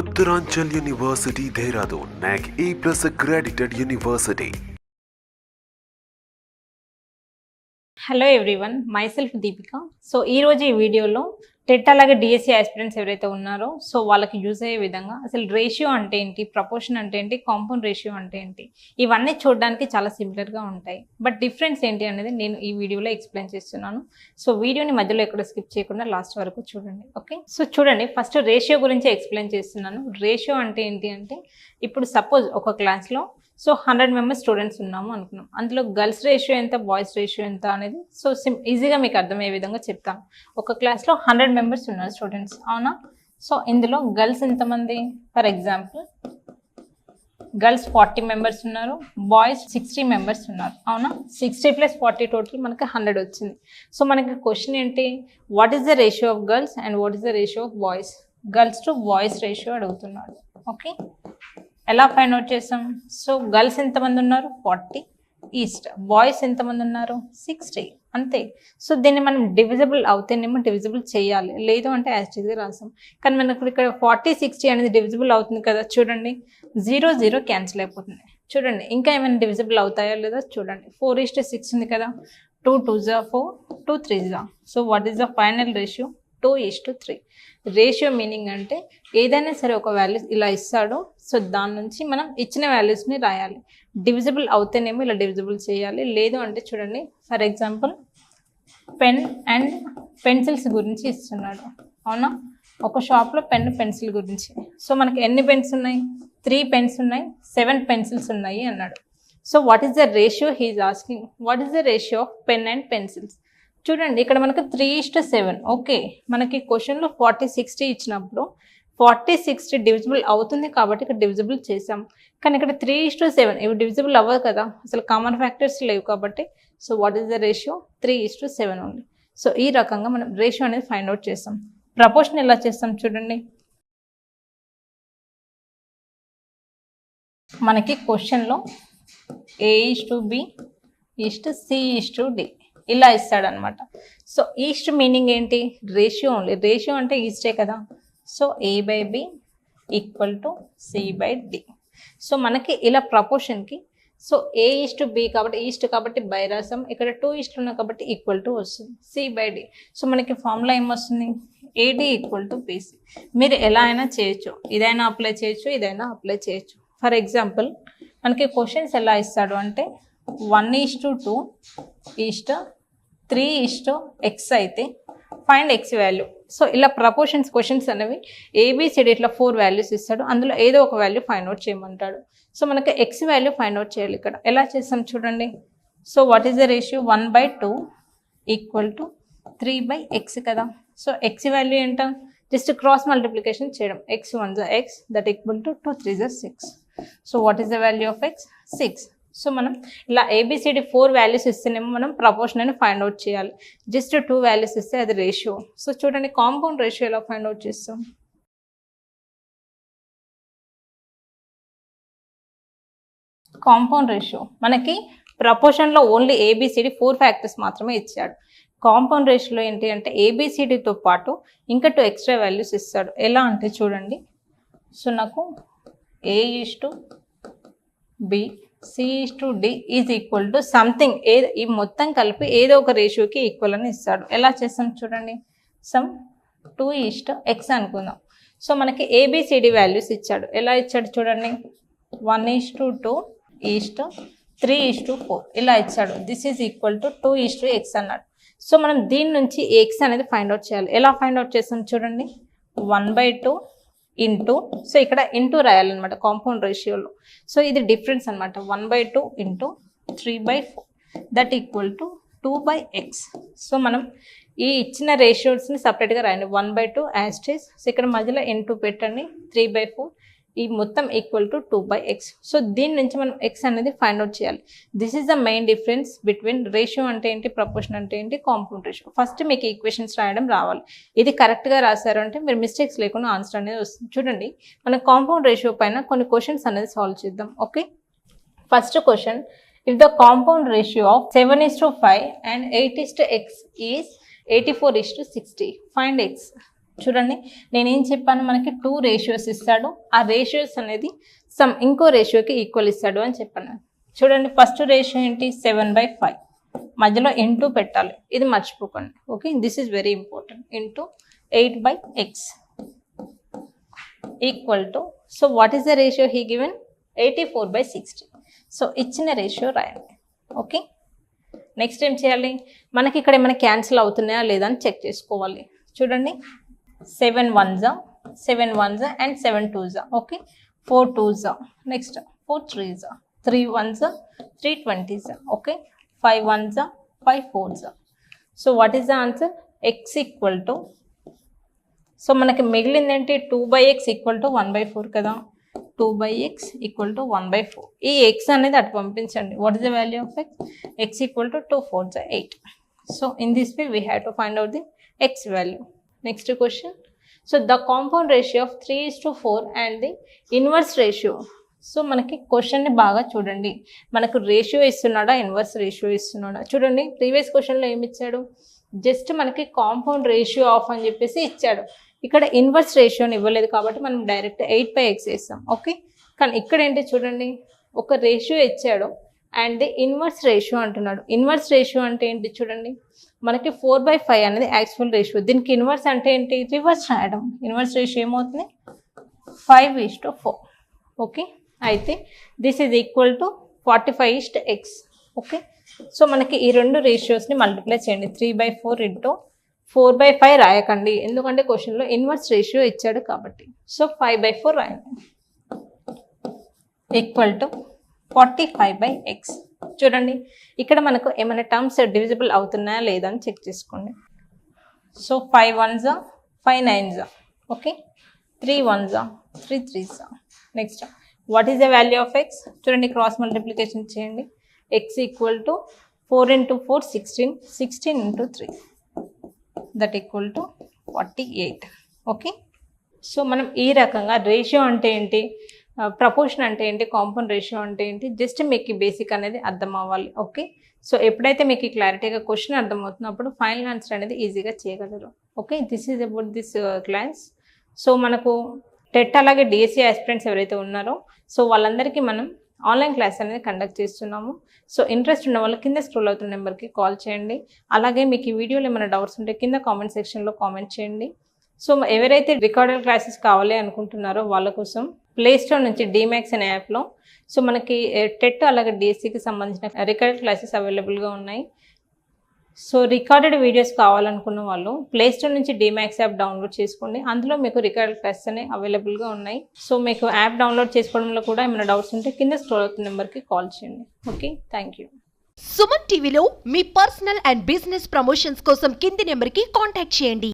Uttaranchal University, Dehradun, NAC A+ accredited university. Hello everyone, myself Deepika. So ఈరోజు ఈ వీడియోలో TET అలాగే డిఎస్సి ఆస్పిరెంట్స్ ఎవరైతే ఉన్నారో సో వాళ్ళకి యూజ్ అయ్యే విధంగా అసలు రేషియో అంటే ఏంటి, ప్రపోర్షన్ అంటే ఏంటి, కాంపౌండ్ రేషియో అంటే ఏంటి, ఇవన్నీ చూడడానికి చాలా సిమిలర్గా ఉంటాయి. బట్ డిఫరెన్స్ ఏంటి అనేది నేను ఈ వీడియోలో ఎక్స్ప్లెయిన్ చేస్తున్నాను. సో వీడియోని మధ్యలో ఎక్కడ స్కిప్ చేయకుండా లాస్ట్ వరకు చూడండి. ఓకే, సో చూడండి, ఫస్ట్ రేషియో గురించి ఎక్స్ప్లెయిన్ చేస్తున్నాను. రేషియో అంటే ఏంటి అంటే, ఇప్పుడు సపోజ్ ఒక క్లాస్లో సో 100 మెంబర్స్ స్టూడెంట్స్ ఉన్నాము అనుకున్నాం. అందులో గర్ల్స్ రేషియో ఎంత, బాయ్స్ రేషియో ఎంత అనేది సో ఈజీగా మీకు అర్థమయ్యే విధంగా చెప్తాను. ఒక క్లాస్లో 100 మెంబర్స్ ఉన్నారు స్టూడెంట్స్, అవునా? సో ఇందులో గర్ల్స్ ఎంతమంది? ఫర్ ఎగ్జాంపుల్ గర్ల్స్ 40 మెంబర్స్ ఉన్నారు, బాయ్స్ 60 మెంబర్స్ ఉన్నారు, అవునా? 60 + 40 టోటల్ మనకి 100 వచ్చింది. సో మనకి క్వశ్చన్ ఏంటి, what is the ratio of girls and what is the ratio of boys? Girls to boys ratio అడుగుతున్నాడు. ఓకే, ఎలా ఫైండ్ అవుట్ చేసాం? సో గర్ల్స్ ఎంతమంది ఉన్నారు? 40 ఈస్ట్. బాయ్స్ ఎంతమంది ఉన్నారు? 60, అంతే. సో దీన్ని మనం డివిజిబుల్ అవుతేనేమో డివిజిబుల్ చేయాలి, లేదు అంటే యాస్టీస్గా రాసాం. కానీ మనకు ఇక్కడ 40, 60 అనేది డివిజిబుల్ అవుతుంది కదా, చూడండి 0, 0 క్యాన్సిల్ అయిపోతుంది. చూడండి ఇంకా ఏమైనా డివిజిబుల్ అవుతాయా లేదా చూడండి. 4:6 ఉంది కదా, 2 2s are 4, 2 3s are. So what is the final ratio? 2:3. Ratio meaning అంటే ఏదైనా సరే ఒక వాల్యూస్ ఇలా ఇస్తాడు, సో దాని నుంచి మనం ఇచ్చిన వాల్యూస్ని రాయాలి. డివిజిబుల్ అవుతేనేమో ఇలా డివిజిబుల్ చేయాలి, లేదు అంటే చూడండి for example pen and pencils గురించి ఇస్తున్నాడు, అవునా? ఒక షాప్లో పెన్ పెన్సిల్ గురించి. సో మనకి ఎన్ని పెన్స్ ఉన్నాయి? 3 పెన్స్ ఉన్నాయి, 7 పెన్సిల్స్ ఉన్నాయి అన్నాడు. So what is the ratio he is asking, what is the ratio of pen and pencils? చూడండి ఇక్కడ మనకు 3:7. ఓకే, మనకి క్వశ్చన్లో 40, 60 ఇచ్చినప్పుడు 40, 60 డివిజిబుల్ అవుతుంది కాబట్టి ఇక్కడ డివిజిబుల్ చేసాం. కానీ ఇక్కడ 3:7 ఇవి డివిజిబుల్ అవ్వదు కదా, అసలు కామన్ ఫ్యాక్టర్స్ లేవు కాబట్టి. So what is the ratio? 3:7 ఉంది. సో ఈ రకంగా మనం రేషియో అనేది ఫైండ్ అవుట్ చేస్తాం. ప్రపోర్షన్ ఎలా చేస్తాం చూడండి. మనకి క్వశ్చన్లో A:B:C:D ఇలా ఇస్తాడనమాట. సో ఈస్ట్ మీనింగ్ ఏంటి? Ratio only. రేషియో అంటే ఈస్టే కదా. So A/B = C/D. సో మనకి ఇలా ప్రపోర్షన్కి సో A:B కాబట్టి ఈస్ట్ కాబట్టి బై రాసాం, ఇక్కడ 2 ఈస్ట్ ఉన్నాయి కాబట్టి ఈక్వల్ టు వస్తుంది C/D. సో మనకి ఫార్ములా ఏమొస్తుంది? AD = BC. మీరు ఎలా అయినా చేయొచ్చు, ఇదైనా అప్లై చేయొచ్చు, ఇదైనా అప్లై చేయొచ్చు. ఫర్ ఎగ్జాంపుల్ మనకి క్వశ్చన్స్ ఎలా ఇస్తాడు అంటే 1:2 ఈస్ట్ 3:x అయితే ఫైండ్ x వాల్యూ. సో ఇలా ప్రపోర్షన్స్ క్వశ్చన్స్ అనేవి ABCD ఇట్లా 4 వాల్యూస్ ఇస్తాడు, అందులో ఏదో ఒక వాల్యూ ఫైండ్ అవుట్ చేయమంటాడు. సో మనకి x వాల్యూ ఫైండ్ అవుట్ చేయాలి. ఇక్కడ ఎలా చేస్తాం చూడండి. So what is the ratio? 1/2 = 3/x కదా. సో x వాల్యూ ఏంట? జస్ట్ క్రాస్ మల్టిప్లికేషన్ చేయడం. x 1s are x, that equal to 2 3s are 6. So what is the value of x? 6. So మనం ఇలా ABCD 4 వాల్యూస్ ఇస్తేనేమో మనం proportion అని find out చేయాలి. Just 2 values ఇస్తే అది రేషియో. సో చూడండి కాంపౌండ్ రేషియో ఎలా ఫైండ్ అవుట్ చేస్తాం. కాంపౌండ్ రేషియో మనకి ప్రపోర్షన్లో ఓన్లీ ABCD 4 ఫ్యాక్టర్స్ మాత్రమే ఇచ్చాడు. కాంపౌండ్ రేషియోలో ఏంటి అంటే ABCDతో పాటు ఇంకా 2 ఎక్స్ట్రా వాల్యూస్ ఇస్తాడు. ఎలా అంటే చూడండి. సో నాకు A:B C:D is equal to something, ఈ మొత్తం కలిపి ఏదో ఒక రేషియోకి ఈక్వల్ అని ఇస్తాడు. ఎలా చేస్తాం చూడండి. సమ్ 2:x అనుకుందాం. సో మనకి ABCD వాల్యూస్ ఇచ్చాడు. ఎలా ఇచ్చాడు చూడండి. 1:2 ఈస్ట్ 3:4 ఇలా ఇచ్చాడు. This is equal to 2:x అన్నాడు. సో మనం దీని నుంచి x అనేది ఫైండ్ అవుట్ చేయాలి. ఎలా ఫైండ్ అవుట్ చేస్తాం చూడండి. 1/2 ఇంటూ, సో ఇక్కడ ఇంటూ రాయాలన్నమాట కాంపౌండ్ రేషియోలో. సో ఇది డిఫరెన్స్ అనమాట. 1/2 into 3/4 that equal to 2/x. So మనం ఈ ఇచ్చిన రేషియోస్ని సపరేట్గా రాయండి. 1/2 యాస్టీస్, సో ఇక్కడ మధ్యలో ఇంటూ పెట్టండి, 3/4 ఈ మొత్తం ఈక్వల్ టు 2/x. సో దీని నుంచి మనం x అనేది ఫైండ్ అవుట్ చేయాలి. This is the main difference between ratio అంటే ఏంటి, ప్రపోర్షన్ అంటే ఏంటి, కాంపౌండ్ రేషియో. ఫస్ట్ మీకు ఈక్వేషన్స్ రాయడం రావాలి. ఇది కరెక్ట్గా రాశారు అంటే మీరు మిస్టేక్స్ లేకుండా ఆన్సర్ అనేది వస్తుంది. చూడండి మన కాంపౌండ్ రేషియో పైన కొన్ని క్వశ్చన్స్ అనేది సాల్వ్ చేద్దాం. Okay, first question, if the compound ratio of 7:5 and 8:x is 84:60, find x. చూడండి నేనేం చెప్పాను, మనకి 2 రేషియోస్ ఇస్తాడు, ఆ రేషియోస్ అనేది ఇంకో రేషియోకి ఈక్వల్ ఇస్తాడు అని చెప్పాను. చూడండి ఫస్ట్ రేషియో ఏంటి, 7/5, మధ్యలో ఇంటూ పెట్టాలి, ఇది మర్చిపోకండి. Okay, this is very important. Into 8/x equal to, so what is the ratio he given, 84/60. So ఇచ్చిన రేషియో రాయండి. ఓకే, నెక్స్ట్ ఏం చేయాలి, మనకి ఇక్కడ ఏమైనా క్యాన్సిల్ అవుతున్నాయా లేదా అని చెక్ చేసుకోవాలి. చూడండి 7 1s and 7 2s. Okay, 4 2s, next 4 3s, 3 1s, 3 20s. Okay, 5 1s, 5 4s. So what is the answer, x equal to, so మనకి మిగిలింది ఏంటి, 2/x ఈక్వల్ టు 1/4 కదా, 2/x ఈక్వల్ టు 1/4. ఈ x అనేది అటు పంపించండి. What is the value of x equal to 2 4s 8. So in this way we have to find out the x value. Next question, so the compound ratio of 3:4 and the inverse ratio. So మనకి క్వశ్చన్ని బాగా చూడండి, మనకు ratio ఇస్తున్నాడా, inverse ratio ఇస్తున్నాడా. చూడండి previous క్వశ్చన్లో ఏమి ఇచ్చాడు, just మనకి కాంపౌండ్ రేషియో ఆఫ్ అని చెప్పేసి ఇచ్చాడు. ఇక్కడ ఇన్వర్స్ రేషియోని ఇవ్వలేదు కాబట్టి మనం డైరెక్ట్ 8/x వేస్తాం. ఓకే, కానీ ఇక్కడ ఏంటి చూడండి, ఒక రేషియో ఇచ్చాడు అండ్ ది ఇన్వర్స్ రేషియో అంటున్నాడు. ఇన్వర్స్ రేషియో అంటే ఏంటి చూడండి, మనకి 4/5 అనేది యాక్చువల్ రేషియో, దీనికి ఇన్వర్స్ అంటే ఏంటి, రివర్స్ రాయడం. ఇన్వర్స్ రేషియో ఏమవుతుంది, 5:4. ఓకే, అయితే this is equal to 45:x. Okay, so మనకి ఈ రెండు రేషియోస్ని మల్టిప్లై చేయండి. 3/4 ఇంటూ 4/5 రాయకండి, ఎందుకంటే క్వశ్చన్లో ఇన్వర్స్ రేషియో ఇచ్చాడు కాబట్టి. సో 5/4 రాయండి, ఈక్వల్ టు 45/x. చూడండి ఇక్కడ మనకు ఏమైనా టర్మ్స్ డివిజిబుల్ అవుతున్నాయా లేదా అని చెక్ చేసుకోండి. So 5 1s, 5 9s. Okay, 3 1s, 3 3s. Next what is the value of x, చూడండి క్రాస్ మల్టిప్లికేషన్ చేయండి. x equal to 4 × 4 16, 16 × 3 that equal to 48. Okay, so మనం ఈ రకంగా రేషియో అంటే ఏంటి, ప్రపోర్షన్ అంటే ఏంటి, కాంపౌండ్ రేషియో అంటే ఏంటి, జస్ట్ మీకు బేసిక్ అనేది అర్థం అవ్వాలి. ఓకే, సో ఎప్పుడైతే మీకు క్లారిటీగా క్వశ్చన్ అర్థమవుతున్నప్పుడు ఫైనల్ ఆన్సర్ అనేది ఈజీగా చేయగలరు. Okay, this is about this class. So మనకు టెట్ అలాగే డిఎస్సి ఆస్పిరెంట్స్ ఎవరైతే ఉన్నారో సో వాళ్ళందరికీ మనం ఆన్లైన్ క్లాస్ అనేది కండక్ట్ చేస్తున్నాము. సో ఇంట్రెస్ట్ ఉన్న వాళ్ళు కింద స్క్రోల్ అవుతున్న నెంబర్కి కాల్ చేయండి. అలాగే మీకు ఈ వీడియోలో ఏమైనా డౌట్స్ ఉంటే కింద కామెంట్ సెక్షన్లో కామెంట్ చేయండి. సో ఎవరైతే రికార్డెడ్ క్లాసెస్ కావాలి అనుకుంటున్నారో వాళ్ళ కోసం ప్లేస్టోర్ నుంచి డిమాక్స్ అనే యాప్లో సో మనకి టెట్ అలాగే డిఎస్సికి సంబంధించిన రికార్డెడ్ క్లాసెస్ అవైలబుల్గా ఉన్నాయి. సో రికార్డెడ్ వీడియోస్ కావాలనుకున్న వాళ్ళు ప్లేస్టోర్ నుంచి డిమాక్స్ యాప్ డౌన్లోడ్ చేసుకోండి. అందులో మీకు రికార్డెడ్ క్లాసెస్ అనేవి అవైలబుల్గా ఉన్నాయి. సో మీకు యాప్ డౌన్లోడ్ చేసుకోవడంలో కూడా ఏమైనా డౌట్స్ ఉంటే కింద స్క్రోల్ అవుతున్న నెంబర్కి కాల్ చేయండి. Okay, thank you. సుమన్ టీవీలో మీ పర్సనల్ అండ్ బిజినెస్ ప్రమోషన్స్ కోసం కింది నెంబర్కి కాంటాక్ట్ చేయండి.